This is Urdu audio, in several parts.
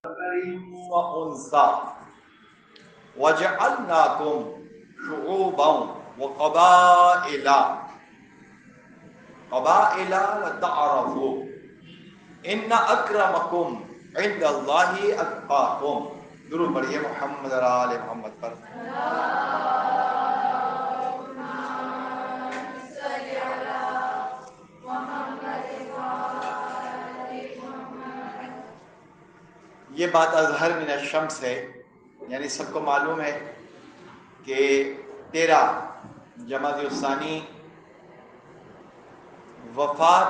وأنثى وجعلناكم شعوبا وقبائل لتعارفوا ان اکرمکم عند اللہ اتقاکم۔ درود پڑھیے محمد اور آل محمد پر۔ یہ بات اظہر من الشمس ہے، یعنی سب کو معلوم ہے کہ 13 جمادی الثانی وفات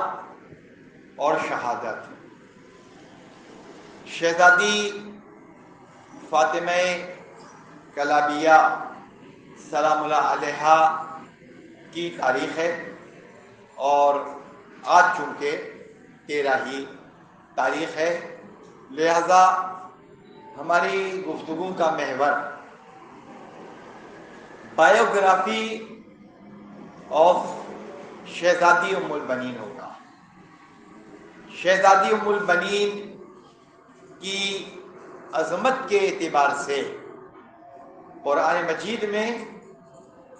اور شہادت۔ شہزادی فاطمہ کلابیہ سلام اللہ علیہا کی تاریخ ہے، اور آج چونکہ 13 ہی تاریخ ہے، لہذا ہماری گفتگو کا محور بایوگرافی آف شہزادی ام البنین ہوگا۔ شہزادی ام البنین کی عظمت کے اعتبار سے قرآن مجید میں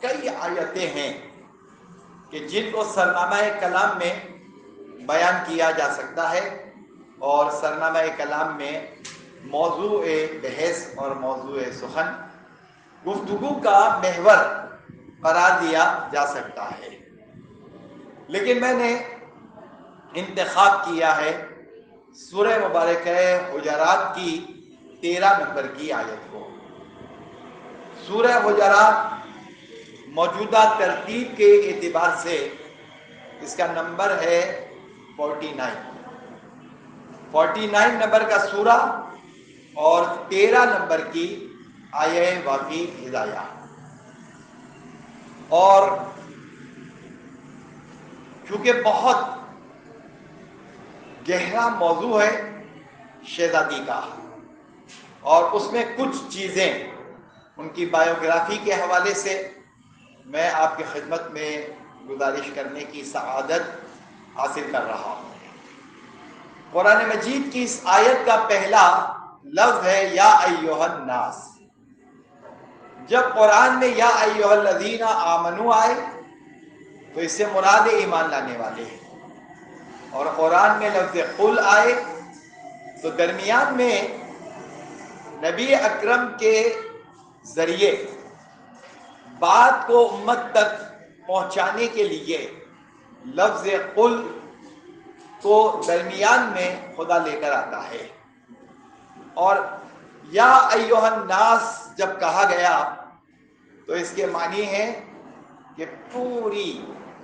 کئی آیتیں ہیں کہ جن کو سرنامہ کلام میں بیان کیا جا سکتا ہے، اور سرنامہ کلام میں موضوع بحث اور موضوع سخن گفتگو کا محور قرار دیا جا سکتا ہے، لیکن میں نے انتخاب کیا ہے سورہ مبارکہ حجرات کی 13 نمبر کی آیت کو۔ سورہ حجرات موجودہ ترتیب کے اعتبار سے اس کا نمبر ہے 49 نمبر کا سورہ، اور 13 نمبر کی آیہ واقعی ہدایہ۔ اور چونکہ بہت گہرا موضوع ہے شہزادی کا، اور اس میں کچھ چیزیں ان کی بایوگرافی کے حوالے سے میں آپ کی خدمت میں گزارش کرنے کی سعادت حاصل کر رہا ہوں۔ قرآن مجید کی اس آیت کا پہلا لفظ ہے یا ایھا الناس۔ جب قرآن میں یا ایھا الذین آمنوا آئے تو اس سے مراد ایمان لانے والے ہیں، اور قرآن میں لفظ قل آئے تو درمیان میں نبی اکرم کے ذریعے بات کو امت تک پہنچانے کے لیے لفظ قل کو درمیان میں خدا لے کر آتا ہے، اور یا ایھا الناس جب کہا گیا تو اس کے معنی ہے کہ پوری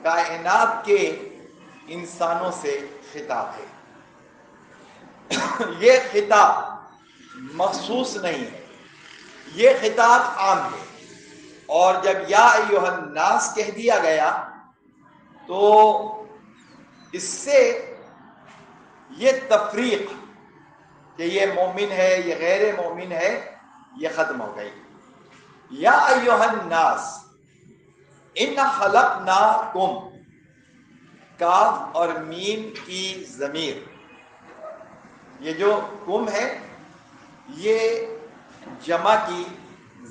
کائنات کے انسانوں سے خطاب ہے۔ یہ خطاب مخصوص نہیں ہے، یہ خطاب عام ہے، اور جب یا ایھا الناس کہہ دیا گیا تو اس سے یہ تفریق کہ یہ مومن ہے یہ غیر مومن ہے یہ ختم ہو گئی۔ یا ایھا الناس انا خلقناکم، کاف اور میم کی ضمیر، یہ جو کم ہے یہ جمع کی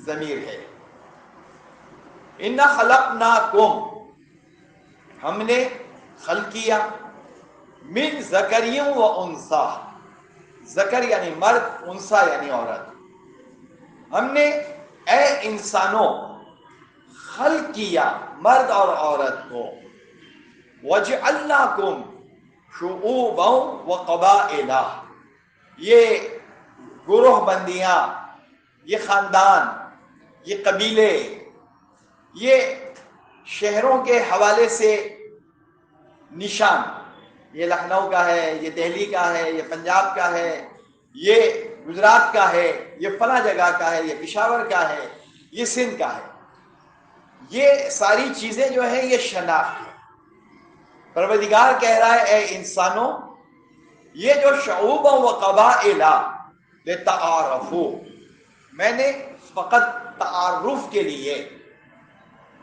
ضمیر ہے۔ انا خلقناکم، ہم نے خلق کیا، من ذکر و انثی، ذکر یعنی مرد، انثی یعنی عورت، ہم نے اے انسانوں خلق کیا مرد اور عورت کو، وَجْعَلْنَاكُمْ شُعُوبًا وَقَبَائِلَ، یہ گروہ بندیاں، یہ خاندان، یہ قبیلے، یہ شہروں کے حوالے سے نشان، یہ لکھنؤ کا ہے، یہ دہلی کا ہے، یہ پنجاب کا ہے، یہ گجرات کا ہے، یہ فلاں جگہ کا ہے، یہ پشاور کا ہے، یہ سندھ کا ہے، یہ ساری چیزیں جو ہیں یہ شناخت ہے۔ پروردگار کہہ رہا ہے اے انسانوں یہ جو شعوب و قبائل لتعارفوا، میں نے فقط تعارف کے لیے،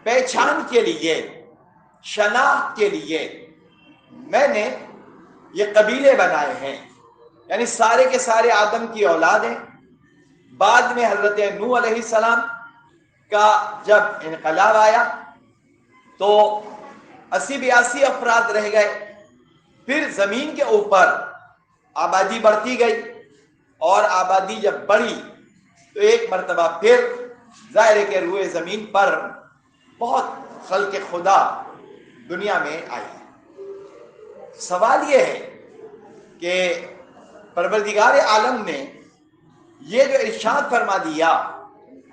پہچان کے لیے، شناخت کے لیے میں نے یہ قبیلے بنائے ہیں، یعنی سارے کے سارے آدم کی اولاد ہیں۔ بعد میں حضرت نوح علیہ السلام کا جب انقلاب آیا تو 80-82 افراد رہ گئے۔ پھر زمین کے اوپر آبادی بڑھتی گئی، اور آبادی جب بڑھی تو ایک مرتبہ پھر ظاہر ہے کہ روئے زمین پر بہت خلق خدا دنیا میں آئی۔ سوال یہ ہے کہ پروردگار عالم نے یہ جو ارشاد فرما دیا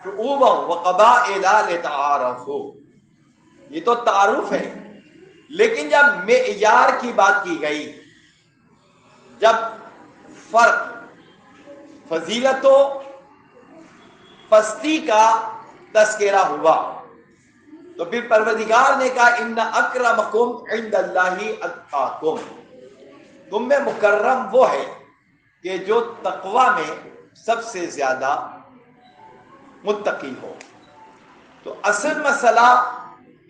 شعوبا وقبائل لتعارفوا، یہ تو تعارف ہے، لیکن جب معیار کی بات کی گئی، جب فرق، فضیلت و پستی کا تذکرہ ہوا، تو پھر پروردگار نے کہا ان اکرمکم عند اللہ اتقاکم، تم میں مکرم وہ ہے کہ جو تقوی میں سب سے زیادہ متقی ہو۔ تو اصل مسئلہ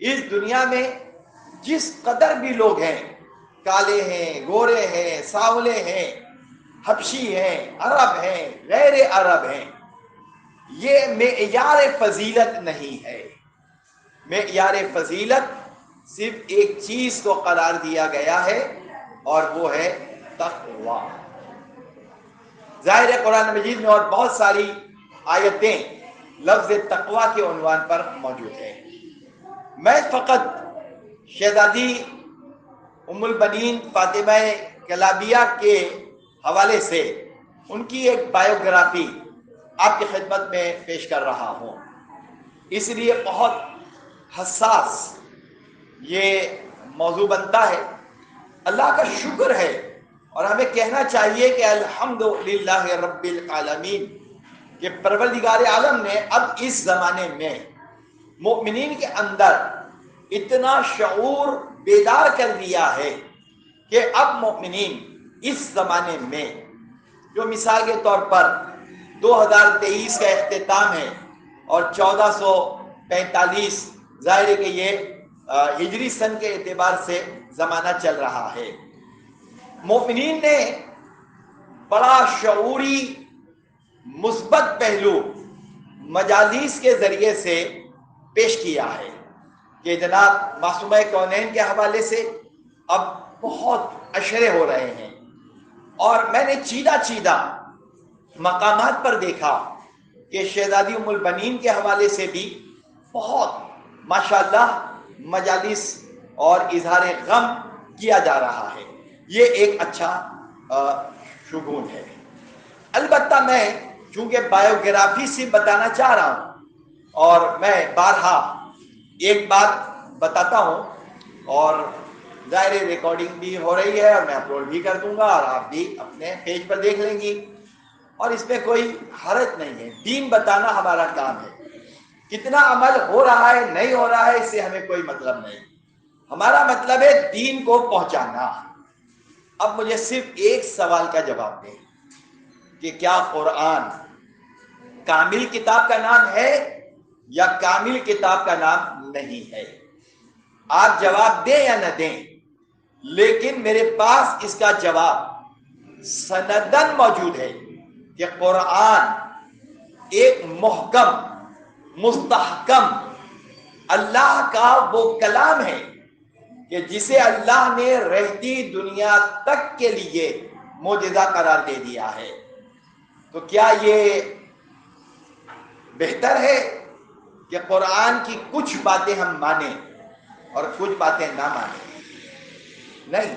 اس دنیا میں جس قدر بھی لوگ ہیں، کالے ہیں، گورے ہیں، سانولے ہیں، حبشی ہیں، عرب ہیں، غیر عرب ہیں، یہ معیار فضیلت نہیں ہے۔ معیار فضیلت صرف ایک چیز کو قرار دیا گیا ہے، اور وہ ہے تقوی۔ ظاہر ہے قرآن مجید میں اور بہت ساری آیتیں لفظ تقوی کے عنوان پر موجود ہیں۔ میں فقط شہزادی ام البنین فاطمہ کلابیہ کے حوالے سے ان کی ایک بایوگرافی آپ کی خدمت میں پیش کر رہا ہوں، اس لیے بہت حساس یہ موضوع بنتا ہے۔ اللہ کا شکر ہے، اور ہمیں کہنا چاہیے کہ الحمدللہ رب العالمین، کہ پروردگار عالم نے اب اس زمانے میں مومنین کے اندر اتنا شعور بیدار کر دیا ہے کہ اب مومنین اس زمانے میں، جو مثال کے طور پر 2023 کا اختتام ہے اور 1445 ظاہر ہے کہ یہ ہجری سن کے اعتبار سے زمانہ چل رہا ہے، مومنین نے بڑا شعوری مثبت پہلو مجالس کے ذریعے سے پیش کیا ہے کہ جناب معصومہ کونین کے حوالے سے اب بہت اشرے ہو رہے ہیں، اور میں نے چیدہ مقامات پر دیکھا کہ شہزادی ام البنین کے حوالے سے بھی بہت ماشاءاللہ مجالس اور اظہار غم کیا جا رہا ہے۔ یہ ایک اچھا شگون ہے۔ البتہ میں چونکہ بایوگرافی سے بتانا چاہ رہا ہوں، اور میں بارہا ایک بات بتاتا ہوں، اور ظاہر ریکارڈنگ بھی ہو رہی ہے اور میں اپلوڈ بھی کر دوں گا، اور آپ بھی اپنے پیج پر دیکھ لیں گی، اور اس میں کوئی حرج نہیں ہے۔ دین بتانا ہمارا کام ہے، کتنا عمل ہو رہا ہے نہیں ہو رہا ہے اس سے ہمیں کوئی مطلب نہیں، ہمارا مطلب ہے دین کو پہنچانا۔ اب مجھے صرف ایک سوال کا جواب دیں کہ کیا قرآن کامل کتاب کا نام ہے یا کامل کتاب کا نام نہیں ہے؟ آپ جواب دیں یا نہ دیں، لیکن میرے پاس اس کا جواب سندن موجود ہے کہ قرآن ایک محکم، مستحکم اللہ کا وہ کلام ہے کہ جسے اللہ نے رہتی دنیا تک کے لیے معجزہ قرار دے دیا ہے۔ تو کیا یہ بہتر ہے کہ قرآن کی کچھ باتیں ہم مانیں اور کچھ باتیں نہ مانیں؟ نہیں،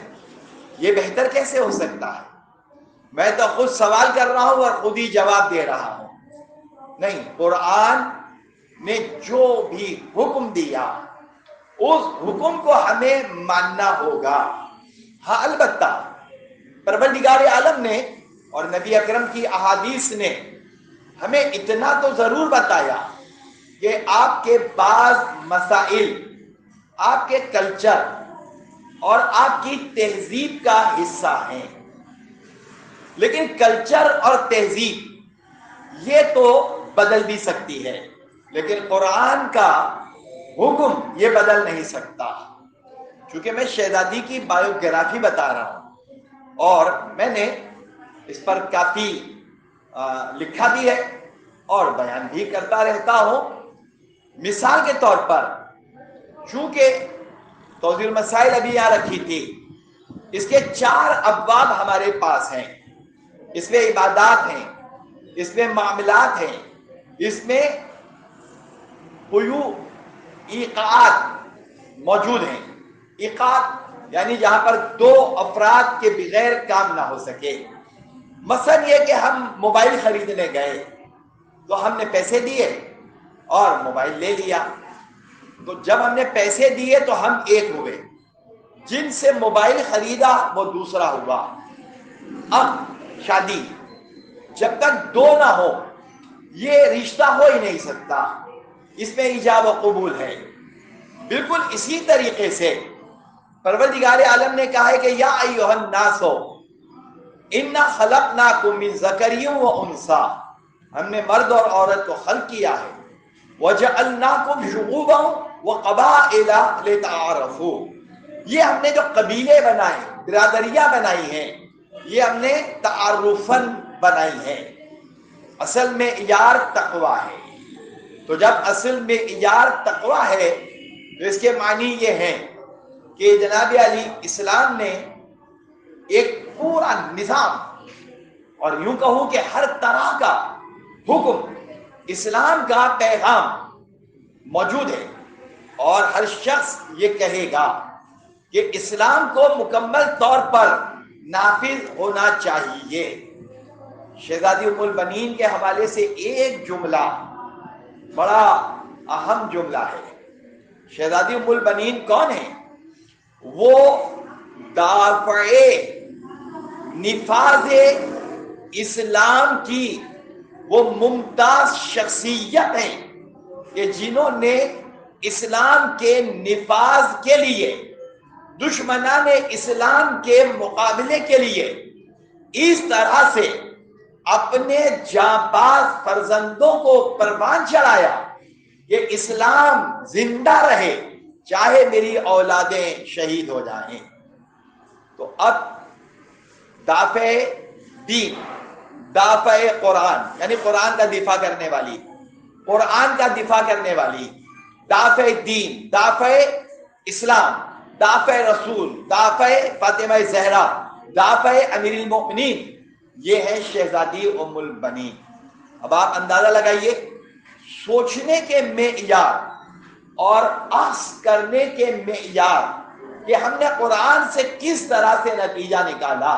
یہ بہتر کیسے ہو سکتا ہے؟ میں تو خود سوال کر رہا ہوں اور خود ہی جواب دے رہا ہوں۔ نہیں، قرآن نے جو بھی حکم دیا اس حکم کو ہمیں ماننا ہوگا۔ ہاں البتہ پروردگار عالم نے اور نبی اکرم کی احادیث نے ہمیں اتنا تو ضرور بتایا کہ آپ کے بعض مسائل آپ کے کلچر اور آپ کی تہذیب کا حصہ ہیں، لیکن کلچر اور تہذیب یہ تو بدل بھی سکتی ہے، لیکن قرآن کا حکم یہ بدل نہیں سکتا۔ چونکہ میں شہزادی کی بایوگرافی بتا رہا ہوں، اور میں نے اس پر کافی لکھا بھی ہے اور بیان بھی کرتا رہتا ہوں۔ مثال کے طور پر چونکہ توضیح المسائل ابھی یہاں رکھی تھی، اس کے 4 ابواب ہمارے پاس ہیں۔ اس میں عبادات ہیں، اس میں معاملات ہیں، اس میں بیوع ایقاعات موجود ہیں۔ ایقاعات یعنی جہاں پر 2 افراد کے بغیر کام نہ ہو سکے۔ مثلا یہ کہ ہم موبائل خریدنے گئے تو ہم نے پیسے دیے اور موبائل لے لیا، تو جب ہم نے پیسے دیے تو ہم ایک ہوئے، جن سے موبائل خریدا وہ دوسرا ہوا۔ اب شادی جب تک 2 نہ ہو یہ رشتہ ہو ہی نہیں سکتا، اس میں ایجاب و قبول ہے۔ بالکل اسی طریقے سے پروردگار عالم نے کہا ہے کہ یا ایھا الناس انا خلقناکم من ذکر و انثی، ہم نے مرد اور عورت کو خلق کیا ہے۔ وجعلناکم شعوبا وقبائل لتعارفوا، یہ ہم نے جو قبیلے بنائے، برادریاں بنائی ہیں، یہ ہم نے تعارفاً بنائی ہیں۔ اصل میں معیار تقویٰ ہے، تو جب اصل میں معیار تقویٰ ہے تو اس کے معنی یہ ہیں کہ جناب علی اسلام نے ایک پورا نظام، اور یوں کہوں کہ ہر طرح کا حکم، اسلام کا پیغام موجود ہے، اور ہر شخص یہ کہے گا کہ اسلام کو مکمل طور پر نافذ ہونا چاہیے۔ شہزادی ام البنین کے حوالے سے ایک جملہ بڑا اہم جملہ ہے۔ شہزادی ام البنین کون ہے؟ وہ دافع نفاذ اسلام کی وہ ممتاز شخصیت ہیں کہ جنہوں نے اسلام کے نفاذ کے لیے، دشمنان اسلام کے مقابلے کے لیے اس طرح سے اپنے جانباز فرزندوں کو پروان چڑھایا کہ اسلام زندہ رہے چاہے میری اولادیں شہید ہو جائیں۔ تو اب دافع دین، دافع قرآن یعنی قرآن کا دفاع کرنے والی، قرآن کا دفاع کرنے والی، دافع دین، دافع اسلام، دافع رسول، دافع فاطمہ زہرا، دافع امیر المؤمنین، یہ ہے شہزادی ام البنین۔ اب آپ اندازہ لگائیے سوچنے کے معیار اور اخذ کرنے کے معیار کہ ہم نے قرآن سے کس طرح سے نتیجہ نکالا،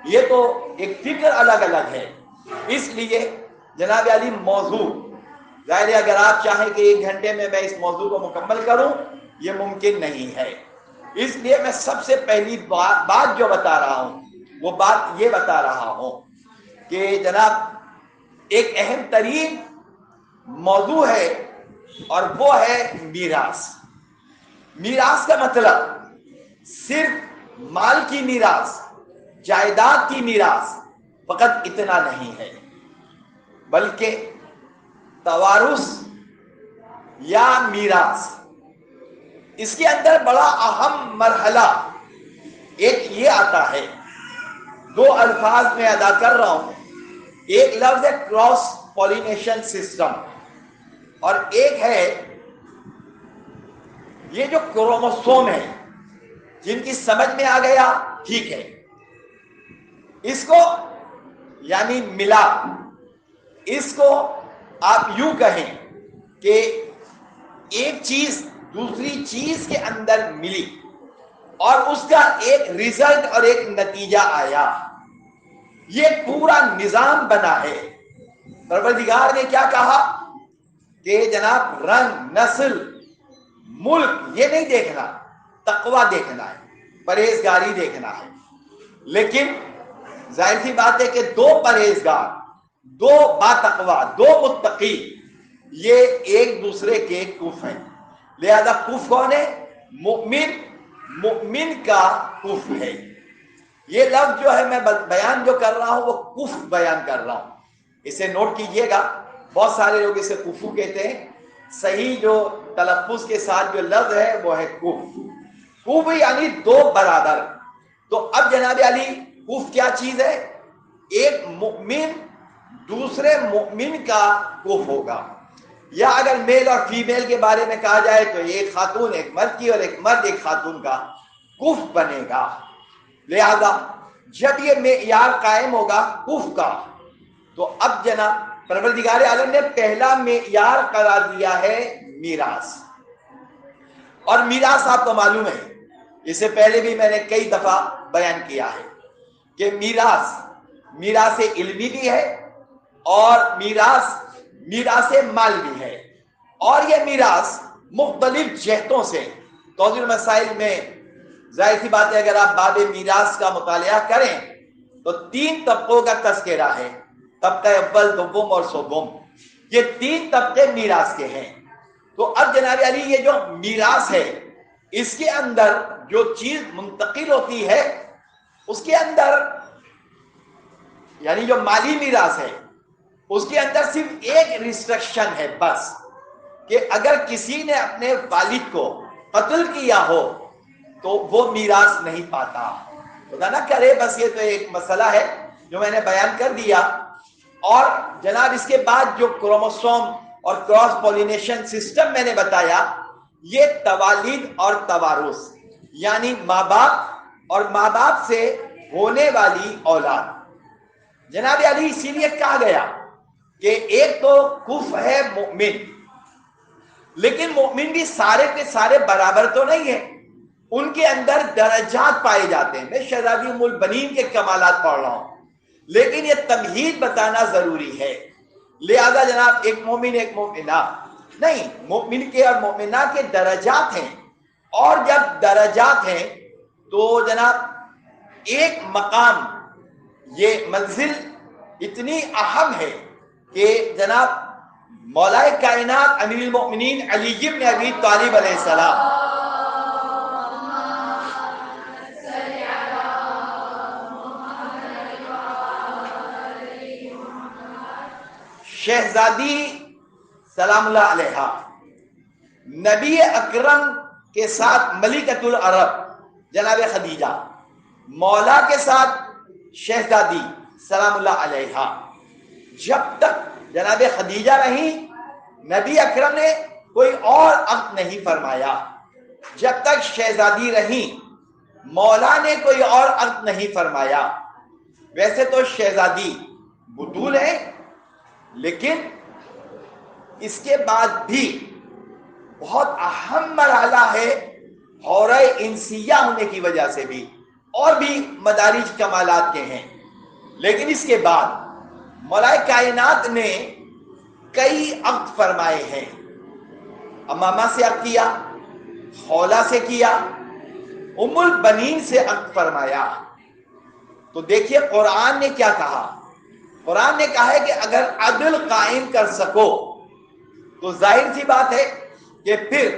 یہ تو ایک فکر الگ الگ ہے۔ اس لیے جناب علی موضوع ظاہر ہے اگر آپ چاہیں کہ 1 گھنٹے میں اس موضوع کو مکمل کروں یہ ممکن نہیں ہے، اس لیے میں سب سے پہلی بات جو بتا رہا ہوں وہ بات یہ بتا رہا ہوں کہ جناب ایک اہم ترین موضوع ہے اور وہ ہے میراث۔ میراث کا مطلب صرف مال کی میراث، جائیداد کی میراث فقط اتنا نہیں ہے، بلکہ توارث یا میراث، اس کے اندر بڑا اہم مرحلہ ایک یہ آتا ہے۔ 2 الفاظ میں ادا کر رہا ہوں، ایک لفظ ہے کراس پولینیشن سسٹم، اور ایک ہے یہ جو کروموسوم ہے، جن کی سمجھ میں آ گیا ٹھیک ہے، اس کو یعنی ملا، اس کو آپ یوں کہیں کہ ایک چیز دوسری چیز کے اندر ملی اور اس کا ایک ریزلٹ اور ایک نتیجہ آیا، یہ پورا نظام بنا ہے۔ پروردگار نے کیا کہا کہ جناب رنگ، نسل، ملک یہ نہیں دیکھنا، تقویٰ دیکھنا ہے، پرہیزگاری دیکھنا ہے۔ لیکن ظاہر سی بات ہے کہ 2 پرہیزگار، 2 باتقویٰ، 2 متقی، یہ ایک دوسرے کے کف ہیں، لہذا کف کون ہے؟ مؤمن، مؤمن کا کف ہے۔ یہ لفظ جو ہے میں بیان جو کر رہا ہوں وہ کف بیان کر رہا ہوں، اسے نوٹ کیجئے گا، بہت سارے لوگ اسے کفو کہتے ہیں، صحیح جو تلفظ کے ساتھ جو لفظ ہے وہ ہے کف، کف یعنی 2 برادر۔ تو اب جناب علی کف کیا چیز ہے؟ ایک مومن دوسرے مومن کا کف ہوگا، یا اگر میل اور فیمیل کے بارے میں کہا جائے تو ایک خاتون ایک مرد کی اور ایک مرد ایک خاتون کا کف بنے گا۔ لہذا جب یہ معیار قائم ہوگا کف کا، تو اب جناب پروردگار عالم نے پہلا معیار قرار دیا ہے میراث۔ اور میراث آپ کو معلوم ہے، اس سے پہلے بھی میں نے کئی دفعہ بیان کیا ہے کہ میراث علمی بھی ہے اور میراث مال بھی ہے، اور یہ میراث مختلف جہتوں سے توضیح المسائل میں ظاہر سی بات ہے اگر آپ باب میراث کا مطالعہ کریں تو 3 طبقوں کا تذکرہ ہے، طبقہ اول، دوم اور سوم۔ یہ 3 طبقے میراث کے ہیں۔ تو اب جناب علی یہ جو میراث ہے اس کے اندر جو چیز منتقل ہوتی ہے اس کے اندر، یعنی جو مالی میراث ہے اس کے اندر صرف ایک ریسٹرکشن ہے بس، کہ اگر کسی نے اپنے والد کو قتل کیا ہو تو وہ میراث نہیں پاتا۔ خدا نہ کرے، بس یہ تو ایک مسئلہ ہے جو میں نے بیان کر دیا۔ اور جناب اس کے بعد جو کروموسوم اور کراس پولینیشن سسٹم میں نے بتایا، یہ توالید اور توارث، یعنی ماں باپ اور ماں باپ سے ہونے والی اولاد۔ جناب علی اسی لیے کہا گیا کہ ایک تو کف ہے مومن، لیکن مومن بھی سارے کے سارے برابر تو نہیں ہے، ان کے اندر درجات پائے جاتے ہیں۔ میں شہزادی ام البنین کے کمالات پڑھ رہا ہوں، لیکن یہ تمہید بتانا ضروری ہے۔ لہذا جناب ایک مومن ایک مومنہ نہیں، مومن کے اور مومنہ کے درجات ہیں، اور جب درجات ہیں تو جناب ایک مقام، یہ منزل اتنی اہم ہے کہ جناب مولا کائنات امیر المؤمنین علی بن ابی طالب علیہ السلام شہزادی سلام اللہ علیہ نبی اکرم کے ساتھ ملکۃ العرب جناب خدیجہ، مولا کے ساتھ شہزادی سلام اللہ علیہ، جب تک جناب خدیجہ رہی نبی اکرم نے کوئی اور عقد نہیں فرمایا، جب تک شہزادی رہی مولا نے کوئی اور عقد نہیں فرمایا۔ ویسے تو شہزادی بطول ہے، لیکن اس کے بعد بھی بہت اہم مرحلہ ہے حورہ انسیہ ہونے کی وجہ سے بھی، اور بھی مدارج کمالات کے ہیں۔ لیکن اس کے بعد مولا کائنات نے کئی عقد فرمائے ہیں، امامہ سے عقد کیا، خولہ سے کیا، ام البنین سے عقد فرمایا۔ تو دیکھیے قرآن نے کیا کہا، قرآن نے کہا ہے کہ اگر عدل قائم کر سکو تو ظاہر سی بات ہے کہ پھر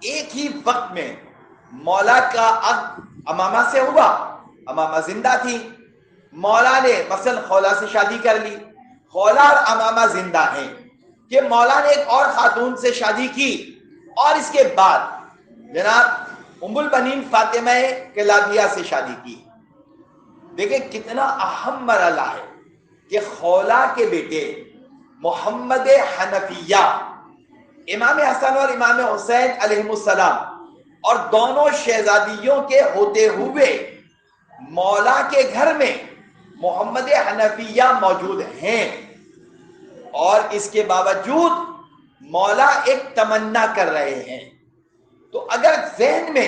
ایک ہی وقت میں مولا کا عقد امامہ سے ہوا، امامہ زندہ تھی، مولا نے مثلا خولہ سے شادی کر لی، خولہ اور امامہ زندہ ہیں، کہ مولا نے ایک اور خاتون سے شادی کی، اور اس کے بعد جناب ام البنین فاطمہ کلابیہ سے شادی کی۔ دیکھیں کتنا اہم مرحلہ ہے کہ خولہ کے بیٹے محمد حنفیہ، امام حسن اور امام حسین علیہ السلام، اور دونوں شہزادیوں کے ہوتے ہوئے مولا کے گھر میں محمد حنفیہ موجود ہیں، اور اس کے باوجود مولا ایک تمنا کر رہے ہیں۔ تو اگر ذہن میں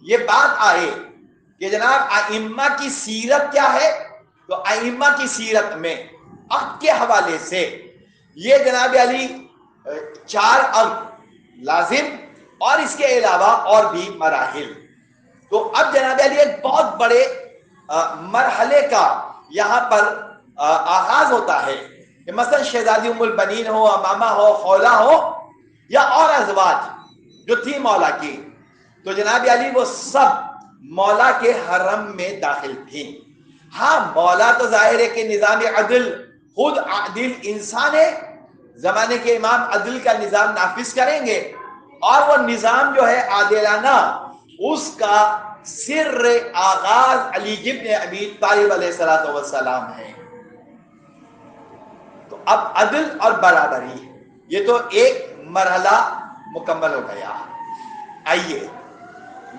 یہ بات آئے کہ جناب ائمہ کی سیرت کیا ہے، تو ائمہ کی سیرت میں عقد کے حوالے سے یہ جناب علی 4 عقد لازم، اور اس کے علاوہ اور بھی مراحل۔ تو اب جناب علی ایک بہت بڑے مرحلے کا یہاں پر آغاز ہوتا ہے کہ مثلا شہزادی ام البنین ہو، امامہ ہو، خولہ ہو، یا اور ازواج جو تھی مولا کی، تو جناب علی وہ سب مولا کے حرم میں داخل تھیں۔ ہاں مولا تو ظاہر ہے کہ نظام عدل، خود عادل انسان ہے، زمانے کے امام عدل کا نظام نافذ کریں گے، اور وہ نظام جو ہے عادلانہ، اس کا سر آغاز علی بن ابی طالب علیہ السلام ہے۔ اب عدل اور برابری، یہ تو ایک مرحلہ مکمل ہو گیا۔ آئیے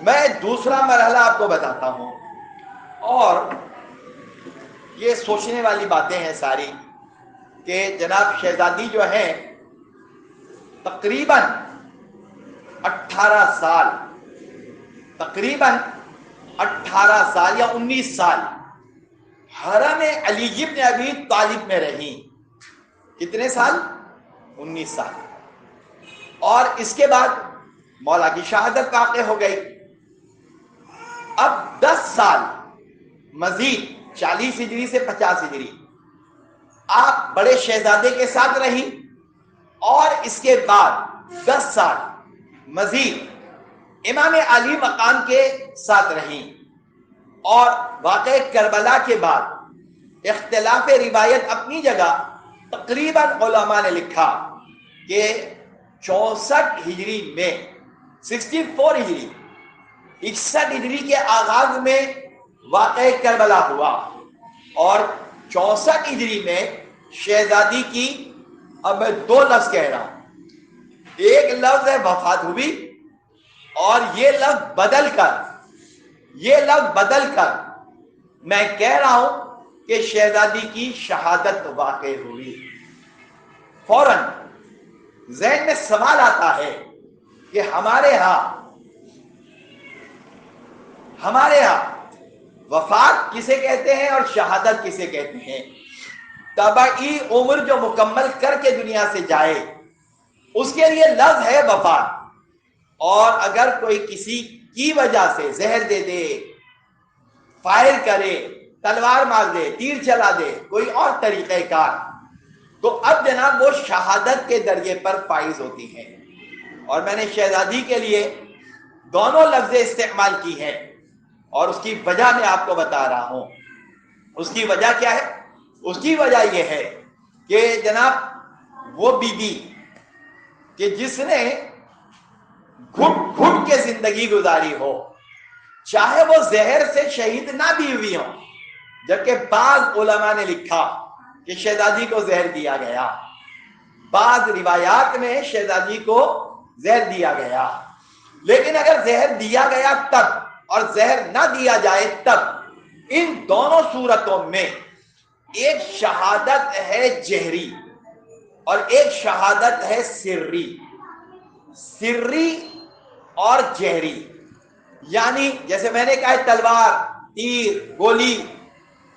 میں دوسرا مرحلہ آپ کو بتاتا ہوں، اور یہ سوچنے والی باتیں ہیں ساری کہ جناب شہزادی جو ہیں تقریباً 18 سال، تقریباً 18 سال یا 19 سال حرم علی بن ابی طالب میں رہی۔ کتنے سال؟ 19 سال۔ اور اس کے بعد مولا کی شہادت واقع ہو گئی۔ اب 10 سال مزید 40 ہجری سے 50 ہجری آپ بڑے شہزادے کے ساتھ رہی، اور اس کے بعد 10 سال مزید امام علی مقام کے ساتھ رہی۔ اور واقع کربلا کے بعد اختلاف روایت اپنی جگہ، تقریباً علماء نے لکھا کہ 64 ہجری میں 64 ہجری 61 ہجری کے آغاز میں واقع کربلا ہوا، اور 64 ہجری میں شہزادی کی، اب میں 2 لفظ کہہ رہا ہوں، ایک لفظ ہے وفات ہوئی، اور یہ لفظ بدل کر میں کہہ رہا ہوں کہ شہزادی کی شہادت واقع ہوئی۔ فوراً ذہن میں سوال آتا ہے کہ ہمارے ہاں وفات کسے کہتے ہیں اور شہادت کسے کہتے ہیں؟ طبعی عمر جو مکمل کر کے دنیا سے جائے اس کے لیے لفظ ہے وفات، اور اگر کوئی کسی کی وجہ سے زہر دے دے، فائر کرے، تلوار مار دے، تیر چلا دے، کوئی اور طریقہ کار، تو اب جناب وہ شہادت کے درجے پر فائز ہوتی ہیں۔ اور میں نے شہزادی کے لیے دونوں لفظ استعمال کی ہیں، اور اس کی وجہ میں آپ کو بتا رہا ہوں۔ اس کی وجہ کیا ہے؟ اس کی وجہ یہ ہے کہ جناب وہ بی بی کہ جس نے گھٹ گھٹ کے زندگی گزاری ہو، چاہے وہ زہر سے شہید نہ بھی ہوئی ہو، جبکہ بعض علماء نے لکھا کہ شہزادی کو زہر دیا گیا، بعض روایات میں شہزادی کو زہر دیا گیا، لیکن اگر زہر دیا گیا تب اور زہر نہ دیا جائے تب، ان دونوں صورتوں میں ایک شہادت ہے جہری اور ایک شہادت ہے سری اور جہری۔ یعنی جیسے میں نے کہا تلوار، تیر، گولی،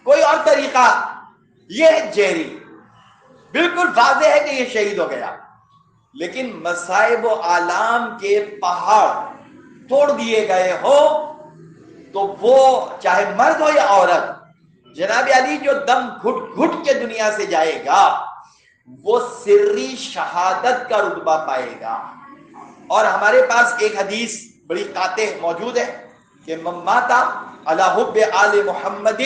کوئی اور طریقہ، یہ ہے جہری، بالکل واضح ہے کہ یہ شہید ہو گیا، لیکن مصائب و آلام کے پہاڑ توڑ دیے گئے ہو تو وہ چاہے مرد ہو یا عورت، جناب علی جو دم گھٹ گھٹ کے دنیا سے جائے گا وہ سری شہادت کا رتبہ پائے گا۔ اور ہمارے پاس ایک حدیث بڑی قاطع موجود ہے کہ من مات علی حب آل محمد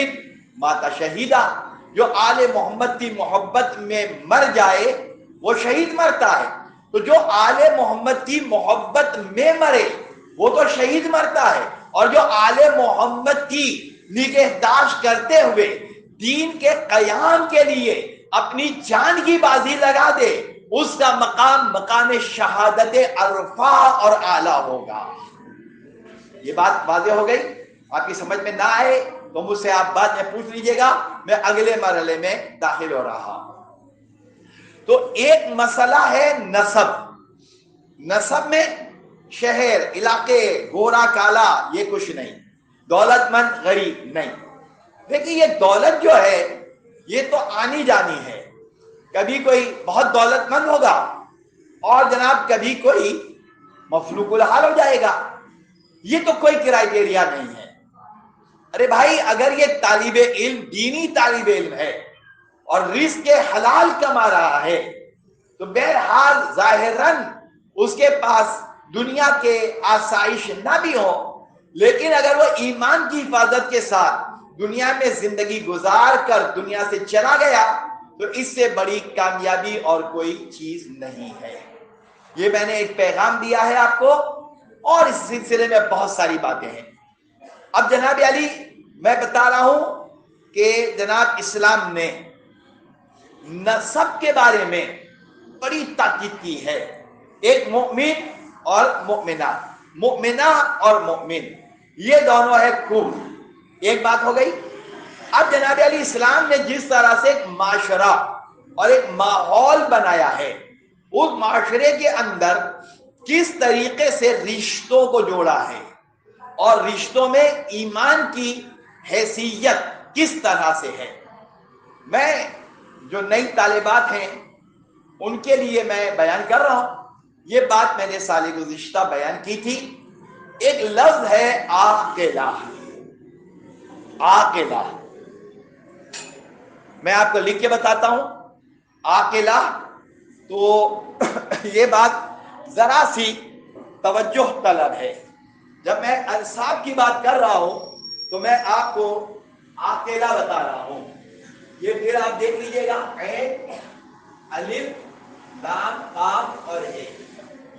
مات شہیدہ، جو آل محمد کی محبت میں مر جائے وہ شہید مرتا ہے۔ تو جو آل محمد کی محبت میں مرے وہ تو شہید مرتا ہے، اور جو آل محمد کی نگہداشت کرتے ہوئے دین کے قیام کے لیے اپنی جان کی بازی لگا دے، اس کا مقام شہادت عرفہ اور اعلیٰ ہوگا۔ یہ بات واضح ہو گئی؟ آپ کی سمجھ میں نہ آئے تو مجھ سے آپ بعد میں پوچھ لیجئے گا، میں اگلے مرحلے میں داخل ہو رہا ہوں۔ تو ایک مسئلہ ہے نسب میں شہر، علاقے، گورا کالا، یہ کچھ نہیں، دولت مند غریب نہیں۔ دیکھیں یہ دولت جو ہے یہ تو آنی جانی ہے، کبھی کوئی بہت دولت مند ہوگا اور جناب کبھی کوئی مفلوق الحال ہو جائے گا، یہ تو کوئی کرائیٹیریا نہیں ہے۔ ارے بھائی اگر یہ طالب علم دینی طالب علم ہے اور رزق حلال کما رہا ہے تو بہرحال ظاہراً اس کے پاس دنیا کے آسائش نہ بھی ہو، لیکن اگر وہ ایمان کی حفاظت کے ساتھ دنیا میں زندگی گزار کر دنیا سے چلا گیا تو اس سے بڑی کامیابی اور کوئی چیز نہیں ہے۔ یہ میں نے ایک پیغام دیا ہے آپ کو، اور اس سلسلے میں بہت ساری باتیں ہیں۔ اب جناب علی میں بتا رہا ہوں کہ جناب اسلام نے نسب کے بارے میں بڑی تاکید کی ہے. ایک مومن اور مومنہ، مومنہ اور مومن، یہ دونوں ہے کل. ایک بات ہو گئی. اب جناب علی اسلام نے جس طرح سے ایک معاشرہ اور ایک ماحول بنایا ہے، اس معاشرے کے اندر کس طریقے سے رشتوں کو جوڑا ہے اور رشتوں میں ایمان کی حیثیت کس طرح سے ہے. میں جو نئی طالبات ہیں ان کے لیے میں بیان کر رہا ہوں. یہ بات میں نے سال گزشتہ بیان کی تھی. ایک لفظ ہے عاقلہ. عاقلہ میں آپ کو لکھ کے بتاتا ہوں. عاقلہ تو یہ بات ذرا سی توجہ طلب ہے. جب میں انصاف کی بات کر رہا ہوں تو میں آپ کو عاقلہ بتا رہا ہوں. یہ پھر آپ دیکھ لیجئے گا، عین الف لام قاف اور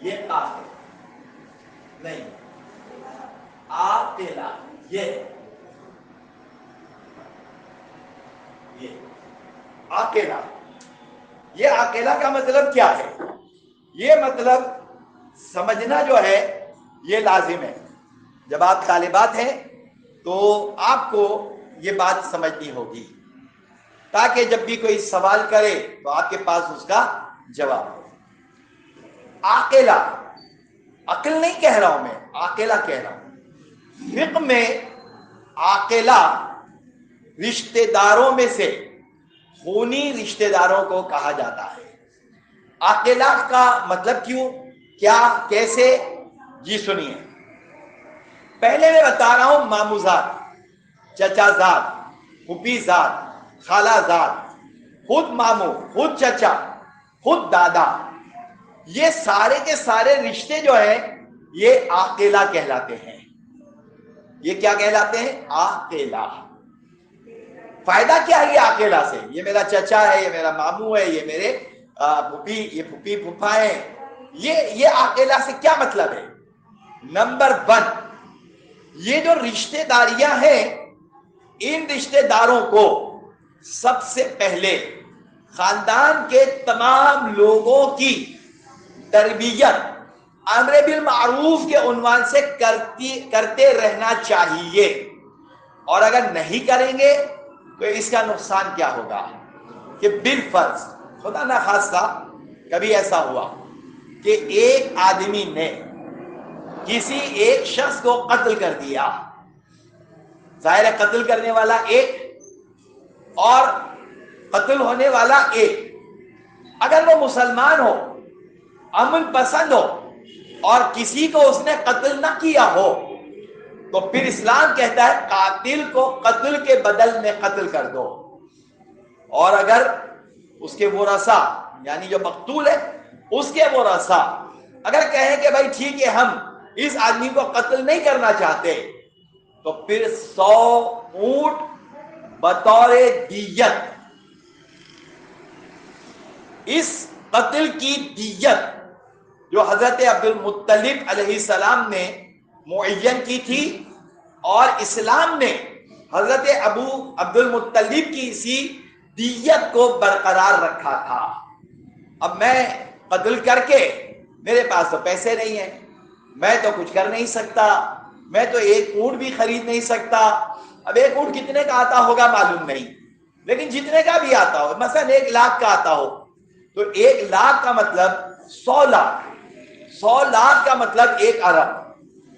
یہ قاف نہیں، عاقلہ یہ عاقلہ. یہ عاقلہ کا مطلب کیا ہے؟ یہ مطلب سمجھنا جو ہے یہ لازم ہے. جب آپ طالبات ہیں تو آپ کو یہ بات سمجھنی ہوگی تاکہ جب بھی کوئی سوال کرے تو آپ کے پاس اس کا جواب ہو. عاقلہ، عقل نہیں کہہ رہا ہوں میں، عاقلہ کہہ رہا ہوں. فقہ میں عاقلہ رشتہ داروں میں سے خونی رشتہ داروں کو کہا جاتا ہے. عاقلہ کا مطلب کیوں، کیا، کیسے؟ جی سنیے. پہلے میں بتا رہا ہوں مامو زاد، چچا زاد، پھوپھی زاد، خالہ زاد، خود مامو، خود چچا، خود دادا، یہ سارے کے سارے رشتے جو ہیں یہ عاقلہ کہلاتے ہیں. یہ کیا کہلاتے ہیں؟ عاقلہ. فائدہ کیا ہے یہ عاقلہ سے؟ یہ میرا چچا ہے، یہ میرا مامو ہے، یہ میرے پھوپھی، یہ پھوپھی پھوپھا ہیں. یہ عاقلہ سے کیا مطلب ہے؟ نمبر 1، یہ جو رشتہ داریاں ہیں ان رشتہ داروں کو سب سے پہلے خاندان کے تمام لوگوں کی تربیت امر بالمعروف کے عنوان سے کرتے رہنا چاہیے. اور اگر نہیں کریں گے تو اس کا نقصان کیا ہوگا کہ بالفرض خدا نہ خواستہ کبھی ایسا ہوا کہ ایک آدمی نے کسی ایک شخص کو قتل کر دیا. ظاہر ہے قتل کرنے والا ایک اور قتل ہونے والا ایک. اگر وہ مسلمان ہو، امن پسند ہو اور کسی کو اس نے قتل نہ کیا ہو تو پھر اسلام کہتا ہے قاتل کو قتل کے بدل میں قتل کر دو. اور اگر اس کے ورثاء یعنی جو مقتول ہے اس کے ورثاء اگر کہیں کہ بھائی ٹھیک ہے ہم اس آدمی کو قتل نہیں کرنا چاہتے تو پھر 100 اونٹ بطور دیت، اس قتل کی دیت جو حضرت عبد المطلب علیہ السلام نے معین کی تھی اور اسلام نے حضرت ابو عبد المطلب کی اسی دیت کو برقرار رکھا تھا. اب میں قتل کر کے، میرے پاس تو پیسے نہیں ہیں، میں تو کچھ کر نہیں سکتا، میں تو ایک اونٹ بھی خرید نہیں سکتا. اب ایک اونٹ کتنے کا آتا ہوگا معلوم نہیں، لیکن جتنے کا بھی آتا ہو، مثلا 1 لاکھ کا آتا ہو تو 1 لاکھ کا مطلب 100 لاکھ، 100 لاکھ کا مطلب 1 ارب.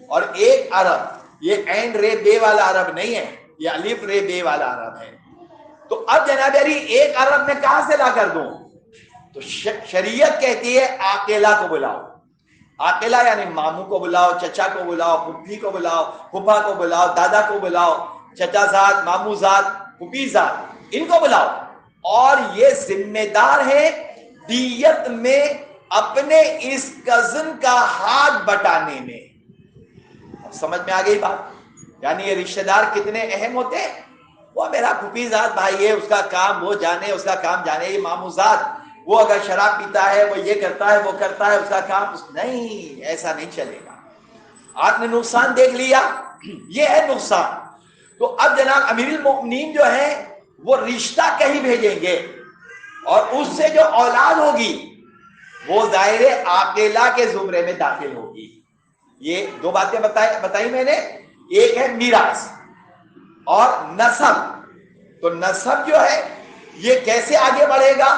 اور 1 ارب یہ عین رے بے والا عرب نہیں ہے، یہ الف رے بے والا عرب ہے. تو اب جناب علی 1 ارب میں کہاں سے لا کر دوں؟ تو شریعت کہتی ہے عاقلہ کو بلاؤ. عاقلہ یعنی ماموں کو بلاؤ، چچا کو بلاؤ، پھوپھی کو بلاؤ، پھوپھا کو بلاؤ، دادا کو بلاؤ، چچا زاد، ماموں زاد، پھوپھی زاد، ان کو بلاؤ. اور یہ ذمہ دار ہے دیت میں اپنے اس کزن کا ہاتھ بٹانے میں. سمجھ میں آ گئی بات؟ یعنی یہ رشتہ دار کتنے اہم ہوتے ہیں. وہ میرا پھوپھی زاد بھائی ہے، اس کا کام وہ جانے، اس کا کام جانے. یہ ماموں زاد وہ اگر شراب پیتا ہے، وہ یہ کرتا ہے، وہ کرتا ہے، اس کا کام نہیں، ایسا نہیں چلے گا. آپ نے نقصان دیکھ لیا، یہ ہے نقصان. تو اب جناب امیر المؤمنین جو ہے وہ رشتہ کہیں بھیجیں گے اور اس سے جو اولاد ہوگی وہ ظاہر عاقلہ کے زمرے میں داخل ہوگی. یہ دو باتیں بتائی میں نے. ایک ہے میراث اور نسب. تو نسب جو ہے یہ کیسے آگے بڑھے گا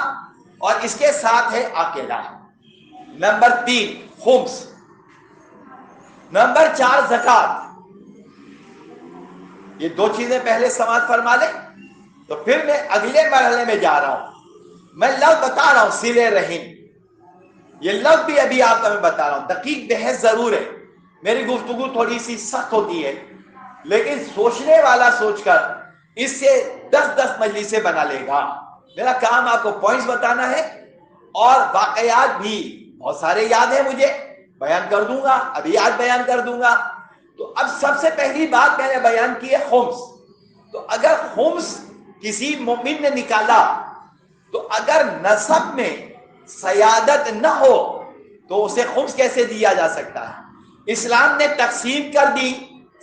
اور اس کے ساتھ ہے عاقلہ. نمبر 3 خمس. نمبر 4 زکات. یہ دو چیزیں پہلے سماعت فرما لیں تو پھر میں اگلے مرحلے میں جا رہا ہوں. میں لفظ بتا رہا ہوں صلہ رحم. یہ لفظ بھی ابھی آپ کو میں بتا رہا ہوں. دقیق بحث ضرور ہے. میری گفتگو تھوڑی سی سخت ہوتی ہے لیکن سوچنے والا سوچ کر اس سے 10 مجلسیں بنا لے گا. میرا کام آپ کو پوائنٹس بتانا ہے اور واقعات بھی بہت سارے یاد ہیں مجھے, بیان کر دوں گا, ابھی آج بیان کر دوں گا. تو اب سب سے پہلی بات میں نے بیان کی ہے خمس. تو اگر خمس کسی مومن نے نکالا تو اگر نسب میں سیادت نہ ہو تو اسے خمس کیسے دیا جا سکتا ہے؟ اسلام نے تقسیم کر دی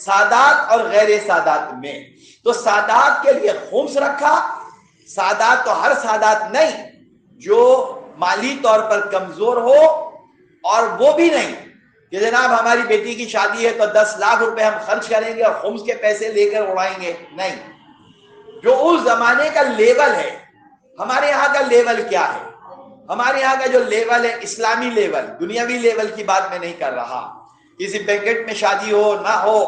سادات اور غیر سادات میں. تو سادات کے لیے خمس رکھا. سادات تو ہر سادات نہیں, جو مالی طور پر کمزور ہو, اور وہ بھی نہیں کہ جناب ہماری بیٹی کی شادی ہے تو 10 لاکھ روپے ہم خرچ کریں گے اور خمس کے پیسے لے کر اڑائیں گے. نہیں, جو اس زمانے کا لیول ہے. ہمارے یہاں کا لیول کیا ہے؟ ہمارے یہاں کا جو لیول ہے اسلامی لیول, دنیاوی لیول کی بات میں نہیں کر رہا. کسی بینکٹ میں شادی ہو نہ ہو,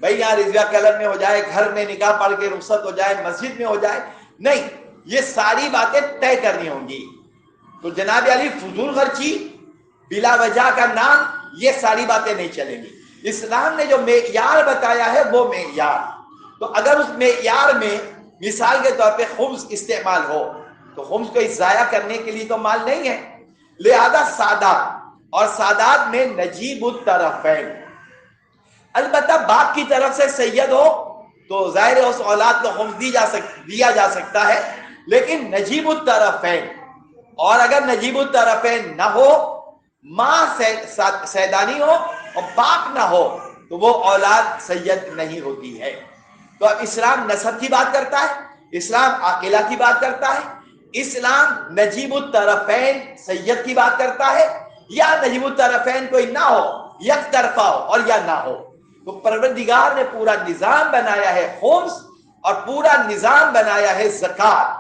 بھائی یہاں رضویہ کلر میں ہو جائے, گھر میں نکاح پڑھ کے رخصت ہو جائے, مسجد میں ہو جائے, نہیں, یہ ساری باتیں طے کرنی ہوں گی. تو جناب علی فضول خرچی, بلا وجہ کا نام, یہ ساری باتیں نہیں چلیں گی. اسلام نے جو معیار بتایا ہے وہ معیار. تو اگر اس معیار میں مثال کے طور پہ خمس استعمال ہو تو خمس کو ضائع کرنے کے لیے تو مال نہیں ہے. لہذا سادات, اور سادات میں نجیب الطرفین. البتہ باپ کی طرف سے سید ہو تو ظاہر اس اولاد کو خمس دیا جا سکتا ہے, لیکن نجیب الطرفین. اور اگر نجیب الطرفین نہ ہو, ماں سیدانی ہو اور باپ نہ ہو تو وہ اولاد سید نہیں ہوتی ہے. تو اب اسلام نسب کی بات کرتا ہے, اسلام عاقلہ کی بات کرتا ہے, اسلام نجیب الطرفین سید کی بات کرتا ہے, یا نجیب الطرفین کوئی نہ ہو, یک طرفہ ہو اور یا نہ ہو. تو پروردگار نے پورا نظام بنایا ہے خمس, اور پورا نظام بنایا ہے زکات,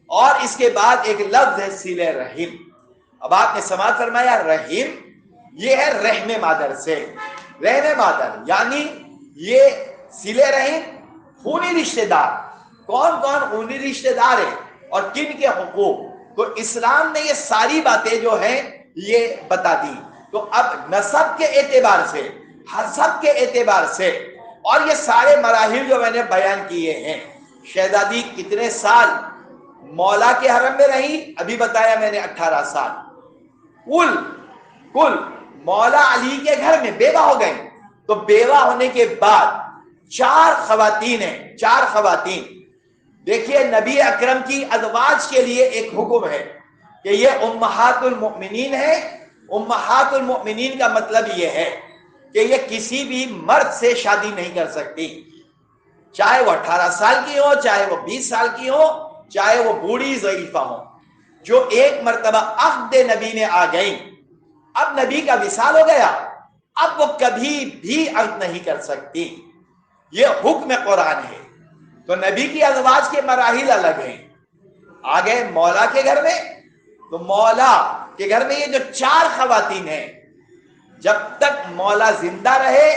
اور اس کے بعد ایک لفظ ہے صلہ رحم. اب آپ نے سماعت فرمایا رحم, یہ ہے رحم مادر سے. رحم مادر یعنی یہ صلہ رحم, خونی رشتہ دار. کون کون خونی رشتہ دار ہے اور کن کے حقوق, تو اسلام نے یہ ساری باتیں جو ہیں یہ بتا دی. تو اب نسب کے اعتبار سے, حسب کے اعتبار سے, اور یہ سارے مراحل جو میں نے بیان کیے ہیں. شہزادی کتنے سال مولا کے حرم میں رہی؟ ابھی بتایا میں نے 18 سال. کل مولا علی کے گھر میں بیوہ ہو گئی. تو بیوہ ہونے کے بعد 4 خواتین ہیں, 4 خواتین. دیکھیے نبی اکرم کی ازواج کے لیے ایک حکم ہے کہ یہ امہات المؤمنین ہے. امہات المؤمنین کا مطلب یہ ہے کہ یہ کسی بھی مرد سے شادی نہیں کر سکتی, چاہے وہ 18 سال کی ہو, چاہے وہ 20 سال کی ہو, چاہے وہ بوڑھی ضعیفہ ہو. جو ایک مرتبہ عہد نبی میں آ گئی, اب نبی کا وصال ہو گیا, اب وہ کبھی بھی عہد نہیں کر سکتی. یہ حکم قرآن ہے. تو نبی کی ازواج کے مراحل الگ ہیں. آگے مولا کے گھر میں, تو مولا کے گھر میں یہ جو 4 خواتین ہیں, جب تک مولا زندہ رہے,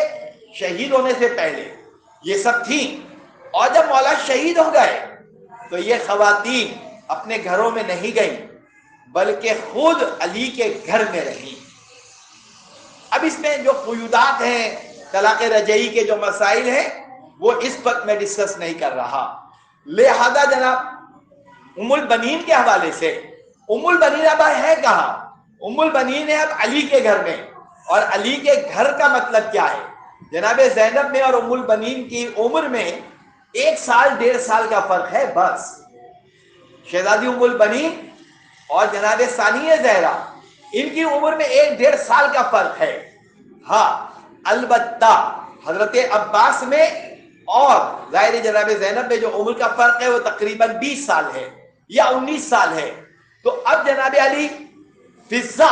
شہید ہونے سے پہلے یہ سب تھیں, اور جب مولا شہید ہو گئے تو یہ خواتین اپنے گھروں میں نہیں گئیں بلکہ خود علی کے گھر میں رہیں. اب اس میں جو قیودات ہیں, طلاق رجعی کے جو مسائل ہیں, وہ اس وقت میں ڈسکس نہیں کر رہا. لہذا جناب ام البنین کے حوالے سے, ام البنین اب ہے کہاں؟ ام البنین ہے اب علی کے گھر میں. اور علی کے گھر کا مطلب کیا ہے؟ جناب زینب میں اور ام البنین کی عمر میں 1 سال 1.5 سال کا فرق ہے بس. شہزادی ام البنین اور جناب ثانیہ زہرا, ان کی عمر میں 1.5 سال کا فرق ہے. ہاں البتہ حضرت عباس میں اور ظاہر جناب زینب میں جو عمر کا فرق ہے وہ تقریباً 20 سال ہے یا 19 سال ہے. تو تو اب جناب علی فضا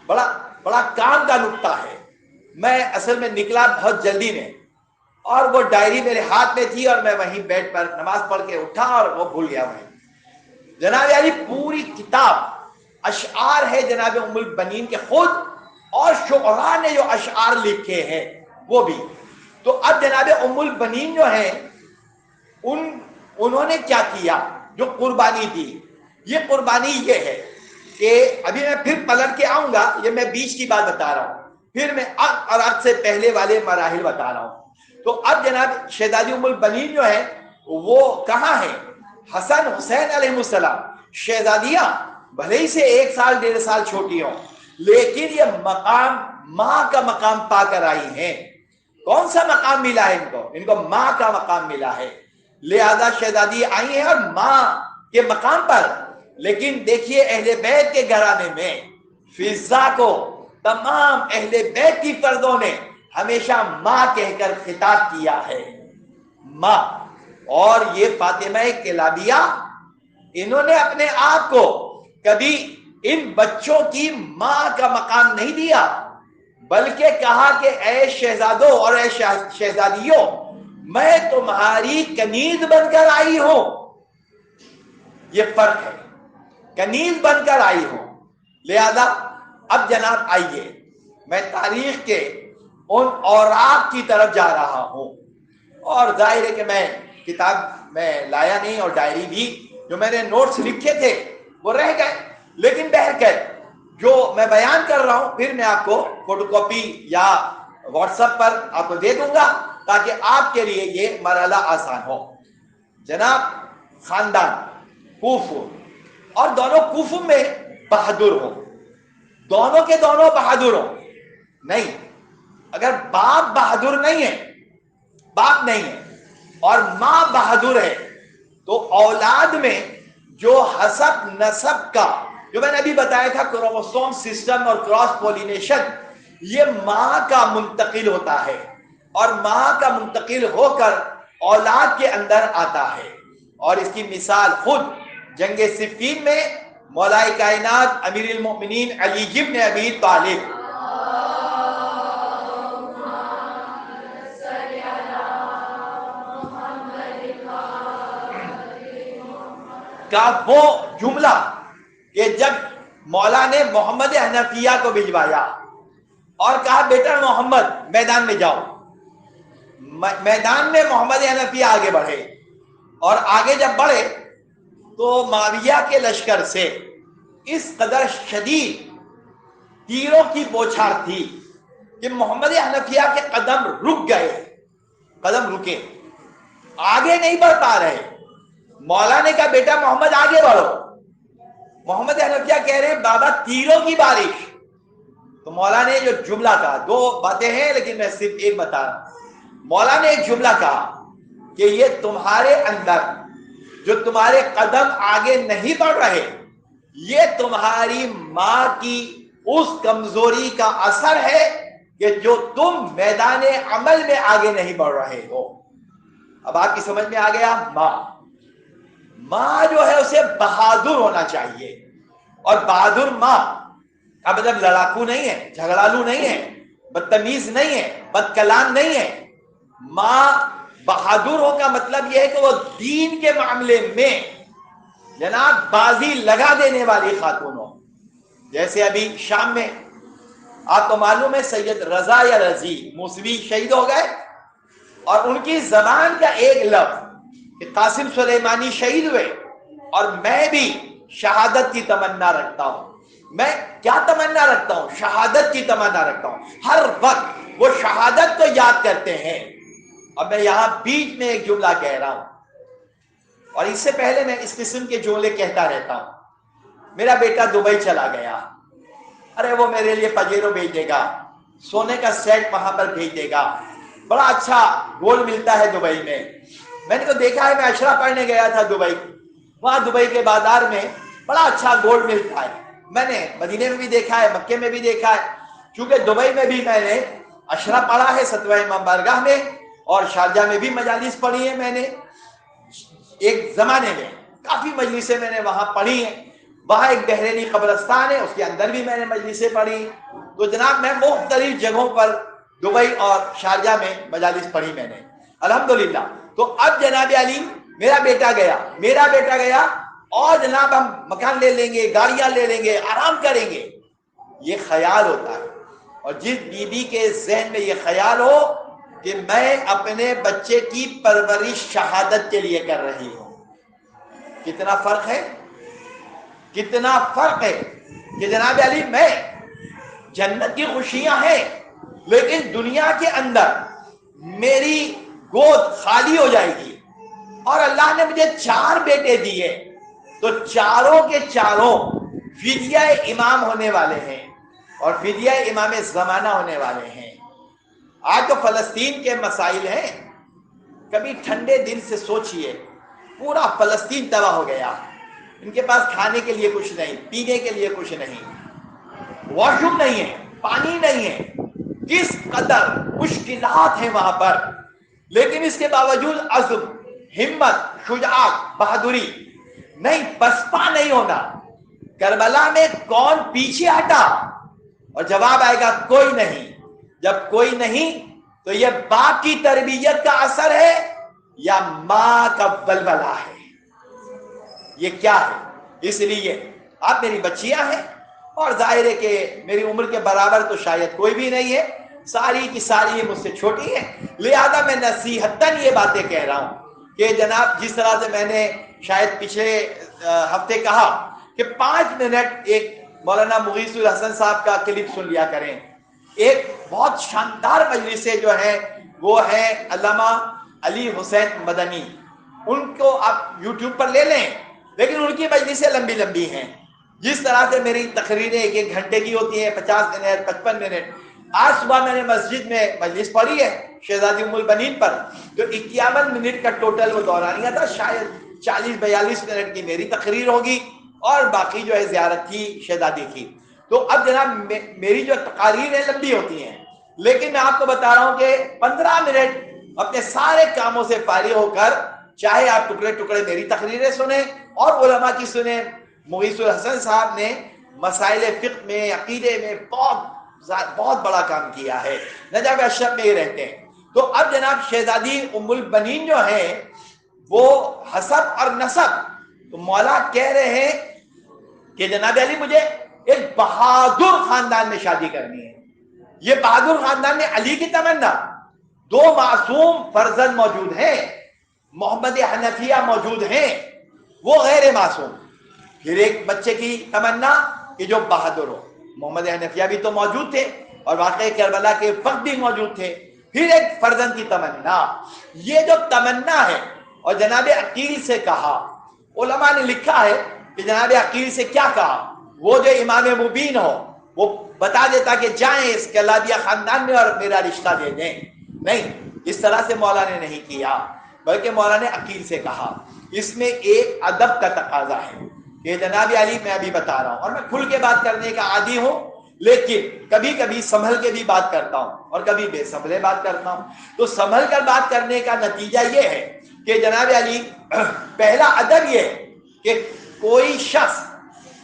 بڑا کام کا نقطہ ہے. میں اصل میں نکلا بہت جلدی میں اور وہ ڈائری میرے ہاتھ میں تھی اور میں وہیں بیڈ پر نماز پڑھ کے اٹھا اور وہ بھول گیا وہیں. جناب علی پوری کتاب اشعار ہے جناب ام البنین کے خود اور شعراء نے جو اشعار لکھے ہیں وہ بھی. تو اب جناب ام البنین جو ہیں انہوں نے کیا کیا, جو قربانی دی, یہ قربانی یہ ہے کہ ابھی میں پھر پلٹ کے آؤں گا, یہ میں بیچ کی بات بتا رہا ہوں, پھر میں اور اب سے پہلے والے مراحل بتا رہا ہوں. تو اب جناب شہزادی ام البنین جو ہے وہ کہاں ہے؟ حسن حسین علیہ السلام, شہزادیاں بھلے ہی سے 1 سال 1.5 سال چھوٹی ہوں لیکن یہ مقام ماں کا مقام پا کر آئی ہیں. کون سا مقام ملا ہے ان کو ماں کا مقام ملا ہے, لہذا شہزادی آئی ہیں اور ماں کے مقام پر. لیکن دیکھیے اہل بیت کے گھرانے میں فضا کو تمام اہل بیت کی فردوں نے ہمیشہ ماں کہہ کر خطاب کیا ہے, ماں. اور یہ فاطمہ کلابیہ انہوں نے اپنے آپ کو کبھی ان بچوں کی ماں کا مقام نہیں دیا بلکہ کہا کہ اے شہزادوں اور اے شہزادیوں میں تمہاری کنیز بن کر آئی ہوں. یہ فرق ہے, کنیز بن کر آئی ہوں. لہذا اب جناب آئیے میں تاریخ کے ان اوراق کی طرف جا رہا ہوں, اور ظاہر ہے کہ میں کتاب میں لایا نہیں اور ڈائری بھی جو میں نے نوٹس لکھے تھے وہ رہ گئے, لیکن بہرکیف جو میں بیان کر رہا ہوں پھر میں آپ کو فوٹو کاپی یا واٹس ایپ پر آپ کو دے دوں گا تاکہ آپ کے لیے یہ مرحلہ آسان ہو. جناب خاندان کوفہ, اور دونوں کوفہ میں بہادر ہو, دونوں کے دونوں بہادر ہو. نہیں, اگر باپ بہادر نہیں ہے, باپ نہیں ہے اور ماں بہادر ہے تو اولاد میں جو حسب نسب کا جو میں نے ابھی بتایا تھا کروموسوم سسٹم اور کراس پولینیشن, یہ ماں کا منتقل ہوتا ہے اور ماں کا منتقل ہو کر اولاد کے اندر آتا ہے. اور اس کی مثال خود جنگ صفین میں مولا کائنات امیر المؤمنین علی بن ابی طالب کا وہ جملہ کہ جب مولا نے محمد حنفیہ کو بھجوایا اور کہا بیٹا محمد میدان میں جاؤ, میدان میں محمد حنفیہ آگے بڑھے اور آگے جب بڑھے تو معاویہ کے لشکر سے اس قدر شدید تیروں کی بوچھار تھی کہ محمد حنفیہ کے قدم رک گئے, قدم رکے, آگے نہیں بڑھ پا رہے. مولا نے کہا بیٹا محمد آگے بڑھو. محمد حنفیہ کہہ رہے بابا تیروں کی بارش. تو مولا نے جو جملہ کہا, 2 باتیں ہیں لیکن میں صرف ایک بتا رہا ہوں. مولا نے ایک جملہ کہا کہ یہ تمہارے اندر جو تمہارے قدم آگے نہیں بڑھ رہے یہ تمہاری ماں کی اس کمزوری کا اثر ہے کہ جو تم میدان عمل میں آگے نہیں بڑھ رہے ہو. اب آپ کی سمجھ میں آ گیا, ماں جو ہے اسے بہادر ہونا چاہیے, اور بہادر ماں کا مطلب لڑاکو نہیں ہے, جھگڑالو نہیں ہے, بدتمیز نہیں ہے, بد کلام نہیں ہے. ماں بہادر ہو کا مطلب یہ ہے کہ وہ دین کے معاملے میں جناب بازی لگا دینے والی خاتون ہو. جیسے ابھی شام میں آپ کو معلوم ہے سید رضا یا رضی موسوی شہید ہو گئے, اور ان کی زبان کا ایک لفظ کہ قاسم سلیمانی شہید ہوئے, اور میں بھی شہادت کی تمنا رکھتا ہوں. میں کیا تمنا رکھتا ہوں؟ شہادت کی تمنا رکھتا ہوں. ہر وقت وہ شہادت کو یاد کرتے ہیں. اور میں یہاں بیچ میں ایک جملہ کہہ رہا ہوں, اور اس سے پہلے میں اس قسم کے جملے کہتا رہتا ہوں. میرا بیٹا دبئی چلا گیا, ارے وہ میرے لیے پجیرو بھیج دے گا, سونے کا سیٹ وہاں پر بھیج دے گا, بڑا اچھا گولڈ ملتا ہے دبئی میں. میں نے تو دیکھا ہے, میں عشرہ پڑھنے گیا تھا دبئی, وہاں دبئی کے بازار میں بڑا اچھا گولڈ ملتا ہے. میں نے مدینے میں بھی دیکھا ہے, مکے میں بھی دیکھا ہے, چونکہ دبئی میں بھی میں نے عشرہ پڑھا ہے 7 امام بارگاہ میں, اور شارجہ میں بھی مجالس پڑھی ہے. میں نے ایک زمانے میں کافی مجلسیں میں نے وہاں پڑھی ہیں. وہاں ایک بحرینی قبرستان ہے، اس کے اندر بھی میں نے مجلسیں پڑھی. تو جناب میں مختلف جگہوں پر دبئی اور شارجہ میں مجالس پڑھی میں نے الحمدللہ. تو اب جناب علی میرا بیٹا گیا اور جناب ہم مکان لے لیں گے، گاڑیاں لے لیں گے، آرام کریں گے، یہ خیال ہوتا ہے. اور جس بیوی کے ذہن میں یہ خیال ہو کہ میں اپنے بچے کی پرورش شہادت کے لیے کر رہی ہوں، کتنا فرق ہے کہ جناب علی میں جنت کی خوشیاں ہیں لیکن دنیا کے اندر میری گود خالی ہو جائے گی. اور اللہ نے مجھے 4 بیٹے دیے تو چاروں کے چاروں فدیہ امام ہونے والے ہیں اور فدیہ امام زمانہ ہونے والے ہیں. آج تو فلسطین کے مسائل ہیں، کبھی ٹھنڈے دل سے سوچئے، پورا فلسطین تباہ ہو گیا. ان کے پاس کھانے کے لیے کچھ نہیں، پینے کے لیے کچھ نہیں، واش روم نہیں ہے، پانی نہیں ہے، کس قدر مشکلات ہیں وہاں پر. لیکن اس کے باوجود عزم، ہمت، شجاعت، بہادری، نہیں پسپا نہیں ہونا. کربلا میں کون پیچھے ہٹا؟ اور جواب آئے گا کوئی نہیں. جب کوئی نہیں تو یہ باپ کی تربیت کا اثر ہے یا ماں کا بلبلہ ہے؟ یہ کیا ہے؟ اس لیے آپ میری بچیاں ہیں اور ظاہر ہے کہ میری عمر کے برابر تو شاید کوئی بھی نہیں ہے، ساری کی ساری مجھ سے چھوٹی ہے. لہذا میں نصیحتاً یہ باتیں کہہ رہا ہوں کہ جناب جس طرح سے میں نے شاید پچھلے ہفتے کہا کہ 5 منٹ ایک مولانا مغیث الحسن صاحب کا کلپ سن لیا کریں. ایک بہت شاندار مجلسیں جو ہیں وہ ہیں علامہ علی حسین مدنی، ان کو آپ یوٹیوب پر لے لیں، لیکن ان کی مجلسیں لمبی لمبی ہیں. جس طرح سے میری تقریریں 1 گھنٹے کی ہوتی ہیں، 50 منٹ 55 منٹ. آج صبح میں نے مسجد میں مجلس پڑھی ہے شہزادی ام البنین پر، تو 51 منٹ کا ٹوٹل وہ دورانیہ تھا. شاید 40-42 منٹ کی میری تقریر ہوگی اور باقی جو ہے زیارت کی شہزادی کی. تو اب جناب میری جو تقاریر لمبی ہوتی ہیں، لیکن میں آپ کو بتا رہا ہوں کہ 15 منٹ اپنے سارے کاموں سے فارغ ہو کر چاہے آپ ٹکڑے ٹکڑے میری تقریریں سنیں اور علماء کی سنیں. مغیث الحسن صاحب نے مسائل فقہ میں، عقیدے میں بہت بڑا کام کیا ہے. نجف اشرف میں ہی رہتے ہیں. تو اب جناب شہزادی ام البنین جو ہیں وہ حسب اور نسب، تو مولا کہہ رہے ہیں کہ جناب علی مجھے ایک بہادر خاندان میں شادی کرنی ہے. یہ بہادر خاندان میں علی کی تمنا، 2 معصوم فرزند موجود ہیں، محمد حنفیہ موجود ہیں، وہ غیر معصوم. پھر ایک بچے کی تمنا کہ جو بہادر ہو، محمد حنفیہ بھی تو موجود تھے اور واقعہ کربلا کے وقت بھی موجود تھے. پھر ایک فرزند کی تمنا، یہ جو تمنا ہے. اور جناب عقیل سے کہا، علماء نے لکھا ہے کہ جناب عقیل سے کیا کہا، وہ جو امام مبین ہو وہ بتا دیتا کہ جائیں اس کلابیہ خاندان میں اور میرا رشتہ دے دیں. نہیں، اس طرح سے مولا نے نہیں کیا، بلکہ مولا نے عقیل سے کہا. اس میں ایک ادب کا تقاضا ہے کہ جناب علی میں ابھی بتا رہا ہوں اور میں کھل کے بات کرنے کا عادی ہوں، لیکن کبھی کبھی سنبھل کے بھی بات کرتا ہوں اور کبھی بے سنبھلے بات کرتا ہوں. تو سنبھل کر بات کرنے کا نتیجہ یہ ہے کہ جناب علی پہلا ادب یہ ہے کہ کوئی شخص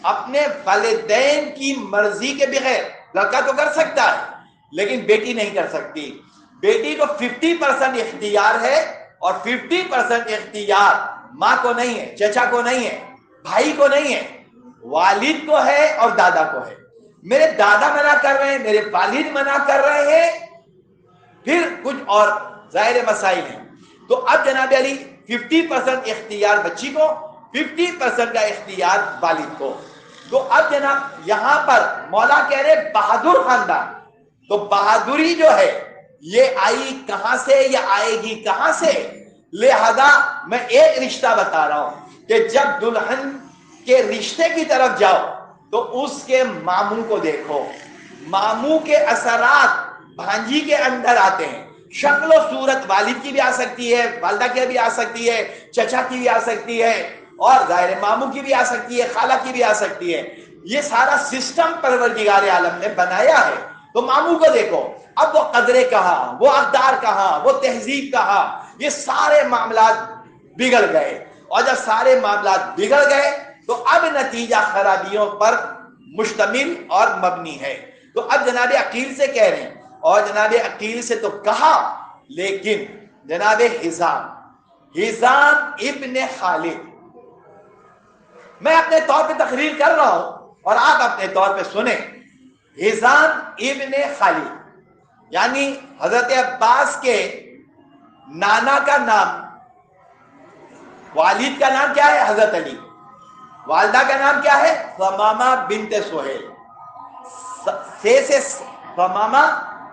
اپنے والدین کی مرضی کے بغیر، لڑکا تو کر سکتا ہے لیکن بیٹی نہیں کر سکتی. بیٹی کو 50% اختیار ہے اور 50% اختیار ماں کو نہیں ہے، چچا کو نہیں ہے، بھائی کو نہیں ہے، والد کو ہے اور دادا کو ہے. میرے دادا منع کر رہے ہیں، میرے والد منع کر رہے ہیں، پھر کچھ اور ظاہر مسائل ہیں. تو اب جناب علی 50% اختیار بچی کو، 50% کا اختیار والد کو. تو اب جناب یہاں پر مولا کہہ رہے بہادر خاندان. تو بہادری جو ہے یہ آئی کہاں سے، یہ آئے گی کہاں سے؟ لہذا میں ایک رشتہ بتا رہا ہوں کہ جب دلہن کے رشتے کی طرف جاؤ تو اس کے ماموں کو دیکھو. ماموں کے اثرات بھانجی کے اندر آتے ہیں. شکل و صورت والد کی بھی آ سکتی ہے، والدہ کی بھی آ سکتی ہے، چچا کی بھی آ سکتی ہے اور ظاہر ماموں کی بھی آ سکتی ہے، خالہ کی بھی آ سکتی ہے. یہ سارا سسٹم پروردگار عالم نے بنایا ہے. تو ماموں کو دیکھو، اب وہ قدرے کہاں، وہ اقدار کہاں، وہ تہذیب کہاں، یہ سارے معاملات بگڑ گئے. اور جب سارے معاملات بگڑ گئے تو اب نتیجہ خرابیوں پر مشتمل اور مبنی ہے. تو اب جناب عقیل سے کہہ رہے ہیں، اور جناب عقیل سے تو کہا، لیکن جناب ہزام ابن خالد، میں اپنے طور پہ تقریر کر رہا ہوں اور آپ اپنے طور پہ سنیں. ہزام ابن خالد یعنی حضرت عباس کے نانا کا نام، والد کا نام کیا ہے؟ حضرت علی. والدہ کا نام کیا ہے؟ ثمامہ بنت سہیل. سے ثمامہ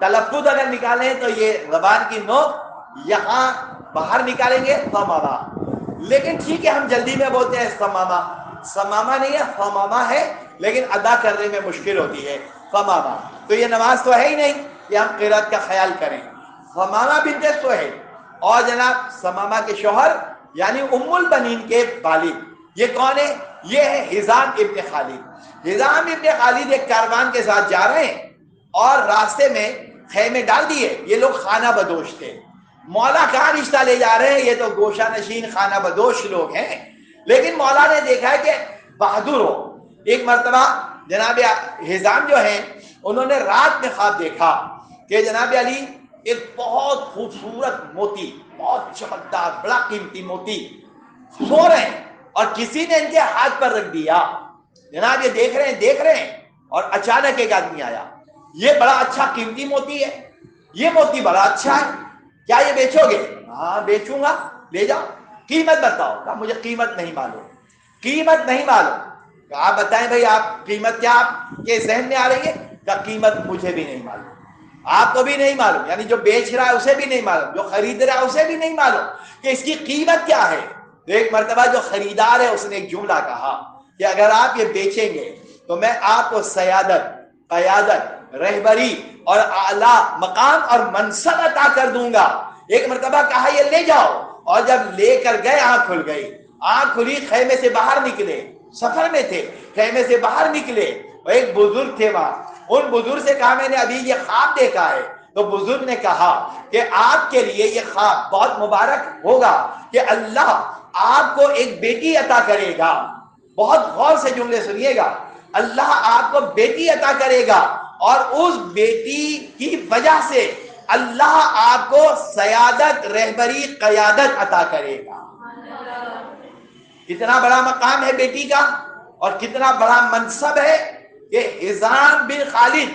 تلفظ اگر نکالیں تو یہ زبان کی نوک یہاں باہر نکالیں گے ثمامہ، لیکن ٹھیک ہے ہم جلدی میں بولتے ہیں ثمامہ. ثمامہ نہیں ہے، ثمامہ ہے، لیکن ادا کرنے میں مشکل ہوتی ہے ثمامہ. تو یہ نماز تو ہے ہی نہیں کہ ہم قرات کا خیال کریں. ثمامہ بنت سہیل، اور جناب ثمامہ کے شوہر یعنی ام البنین کے والد. یہ کون ہے؟ یہ ہے ہزام ابن خالد. ہزام ابن خالد ایک کاروان کے ساتھ جا رہے ہیں اور راستے میں خیمے ڈال دیے. یہ لوگ خانہ بدوش تھے. مولا کہاں رشتہ لے جا رہے ہیں؟ یہ تو گوشہ نشین خانہ بدوش لوگ ہیں. لیکن مولا نے دیکھا ہے کہ بہادر ہو. ایک مرتبہ جناب ہزام جو ہیں انہوں نے رات میں خواب دیکھا کہ جناب علی ایک بہت خوبصورت موتی، بہت چمکدار بڑا قیمتی موتی سو رہے ہیں اور کسی نے ان کے ہاتھ پر رکھ دیا. جناب یہ دیکھ رہے ہیں اور اچانک ایک آدمی آیا. یہ بڑا اچھا قیمتی موتی ہے، یہ موتی بڑا اچھا ہے، کیا یہ بیچو گے؟ ہاں بیچوں گا، لے جاؤ. قیمت بتاؤ. کہا مجھے قیمت نہیں معلوم. قیمت نہیں معلوم. کہا آپ بتائیں بھائی، آپ قیمت کیا آپ کے ذہن میں آ رہی ہے؟ کہا قیمت مجھے بھی نہیں معلوم، آپ کو بھی نہیں معلوم، یعنی جو بیچ رہا ہے اسے بھی نہیں معلوم، جو خرید رہا ہے اسے بھی نہیں معلوم کہ اس کی قیمت کیا ہے. تو ایک مرتبہ جو خریدار ہے اس نے ایک جملہ کہا کہ اگر آپ یہ بیچیں گے تو میں آپ کو سیادت، قیادت، رہبری اور اعلیٰ مقام اور منصب عطا کر دوں گا. ایک مرتبہ کہا یہ لے جاؤ، اور جب لے کر گئے آنکھ کھل گئی. آنکھ کھلی، خیمے سے باہر نکلے، سفر میں تھے، خیمے سے باہر نکلے اور ایک بزرگ تھے وہاں. ان بزرگ سے کہا میں نے ابھی یہ خواب دیکھا ہے. تو بزرگ نے کہا کہ آپ کے لیے یہ خواب بہت مبارک ہوگا کہ اللہ آپ کو ایک بیٹی عطا کرے گا. بہت غور سے جملے سنیے گا. اللہ آپ کو بیٹی عطا کرے گا اور اس بیٹی کی وجہ سے اللہ آپ کو سیادت، رہبری، قیادت عطا کرے گا. کتنا بڑا مقام ہے بیٹی کا اور کتنا بڑا منصب ہے کہ ہزام بن خالد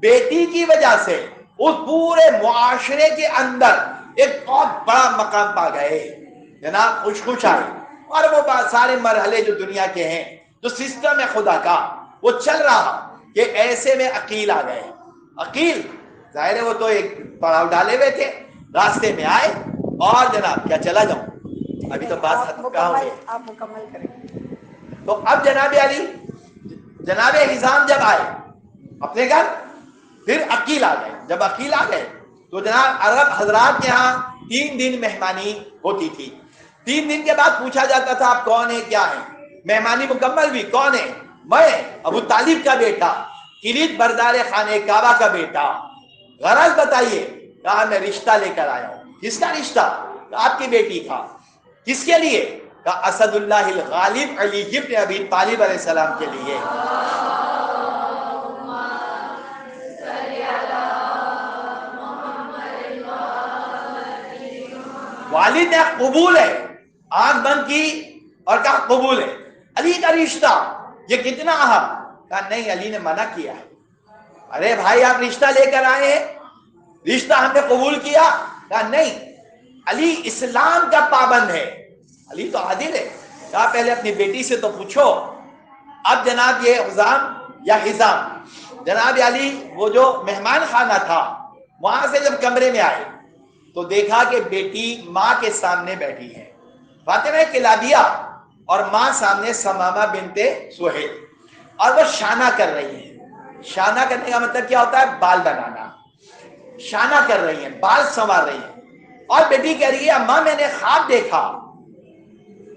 بیٹی کی وجہ سے اس پورے معاشرے کے اندر ایک بہت بڑا مقام پا گئے. جناب خوش آئے. اور وہ سارے مرحلے جو دنیا کے ہیں، جو سسٹم ہے خدا کا وہ چل رہا کہ ایسے میں عقیل آ گئے. عقیل ظاہر ہے وہ تو ایک پڑاؤ ڈالے ہوئے تھے، راستے میں آئے اور جناب کیا چلا جاؤں، ابھی تو بات ختم کہاں ہوئی ہے، آپ مکمل کریں. تو اب جناب علی، جناب ہزام جب آئے اپنے گھر، پھر عقیل آ گئے. جب عقیل آ گئے تو جناب عرب حضرات کے ہاں 3 دن مہمانی ہوتی تھی. 3 دن کے بعد پوچھا جاتا تھا آپ کون ہیں، کیا ہیں. مہمانی مکمل بھی. کون ہے؟ میں ابو طالب کا بیٹا، کلید بردار خانہ کعبہ کا بیٹا. غرض بتائیے. کہا میں رشتہ لے کر آیا ہوں. کس کا رشتہ؟ آپ کی بیٹی کا. کس کے لیے؟ کہا اسد اللہ الغالب علی ابن ابی طالب علیہ السلام کے لیے. والد نے قبول ہے، آنکھ بند کی اور کہا قبول ہے. علی کا رشتہ یہ کتنا اہم؟ کہا نہیں، علی نے منع کیا ہے. ارے بھائی آپ رشتہ لے کر آئے ہیں، رشتہ ہم نے قبول کیا. کہا نہیں، علی اسلام کا پابند ہے، علی تو عادل ہے. کہا پہلے اپنی بیٹی سے تو پوچھو. اب جناب یہ ہزام جناب علی وہ جو مہمان خانہ تھا وہاں سے جب کمرے میں آئے تو دیکھا کہ بیٹی ماں کے سامنے بیٹھی ہے، فاطمہ کلابیہ، اور ماں سامنے ثمامہ بنت سہیل، اور وہ شانہ کر رہی ہیں. شانہ کرنے کا مطلب کیا ہوتا ہے؟ بال بنانا. شانہ کر رہی ہیں، بال سنوار رہی ہیں. اور بیٹی کہہ رہی ہے اماں میں نے خواب دیکھا.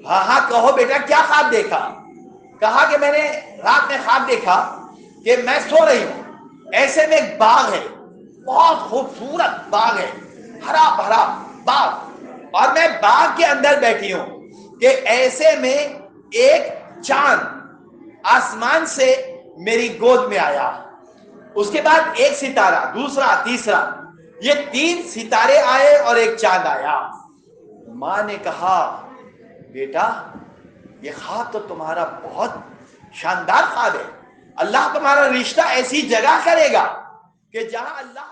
ہاں کہو بیٹا کیا خواب دیکھا؟ کہا کہ میں نے رات میں خواب دیکھا کہ میں سو رہی ہوں، ایسے میں ایک باغ ہے، بہت خوبصورت باغ ہے، ہرا بھرا باغ، اور میں باغ کے اندر بیٹھی ہوں کہ ایسے میں ایک چاند آسمان سے میری گود میں آیا. اس کے بعد ایک ستارہ، دوسرا، تیسرا، یہ 3 ستارے آئے اور ایک چاند آیا. ماں نے کہا بیٹا یہ خواب تو تمہارا بہت شاندار خواب ہے. اللہ تمہارا رشتہ ایسی جگہ کرے گا کہ جہاں اللہ